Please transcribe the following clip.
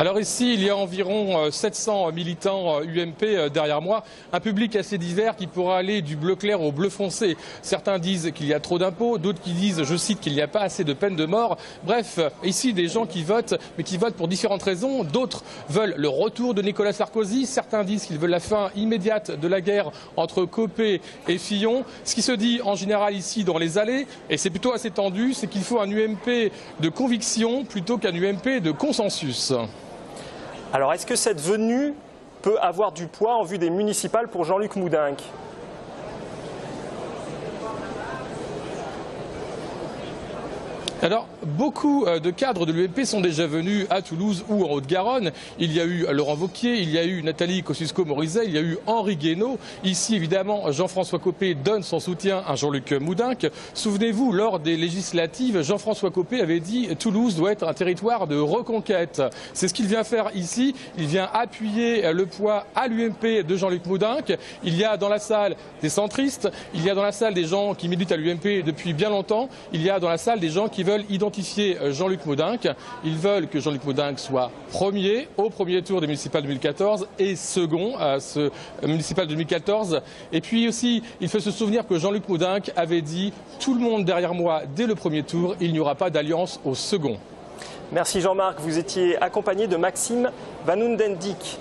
Alors ici, il y a environ 700 militants UMP derrière moi, un public assez divers qui pourra aller du bleu clair au bleu foncé. Certains disent qu'il y a trop d'impôts, d'autres qui disent, je cite, qu'il n'y a pas assez de peine de mort. Bref, ici des gens qui votent, mais qui votent pour différentes raisons. D'autres veulent le retour de Nicolas Sarkozy. Certains disent qu'ils veulent la fin immédiate de la guerre entre Copé et Fillon. Ce qui se dit en général ici dans les allées, et c'est plutôt assez tendu, c'est qu'il faut un UMP de conviction plutôt qu'un UMP de consensus. Alors, est-ce que cette venue peut avoir du poids en vue des municipales pour Jean-Luc Moudenc ? Alors, beaucoup de cadres de l'UMP sont déjà venus à Toulouse ou en Haute-Garonne. Il y a eu Laurent Wauquiez, il y a eu Nathalie Kosciusko-Morizet, il y a eu Henri Guénaud. Ici, évidemment, Jean-François Copé donne son soutien à Jean-Luc Moudenc. Souvenez-vous, lors des législatives, Jean-François Copé avait dit « Toulouse doit être un territoire de reconquête ». C'est ce qu'il vient faire ici. Il vient appuyer le poids à l'UMP de Jean-Luc Moudenc. Il y a dans la salle des centristes, il y a dans la salle des gens qui militent à l'UMP depuis bien longtemps, il y a dans la salle des gens qui veulent identifier Jean-Luc Moudenc. Ils veulent que Jean-Luc Moudenc soit premier au premier tour des municipales 2014 et second à ce municipal 2014. Et puis aussi, il faut se souvenir que Jean-Luc Moudenc avait dit « Tout le monde derrière moi dès le premier tour, il n'y aura pas d'alliance au second ». Merci Jean-Marc. Vous étiez accompagné de Maxime Van Oendendijk.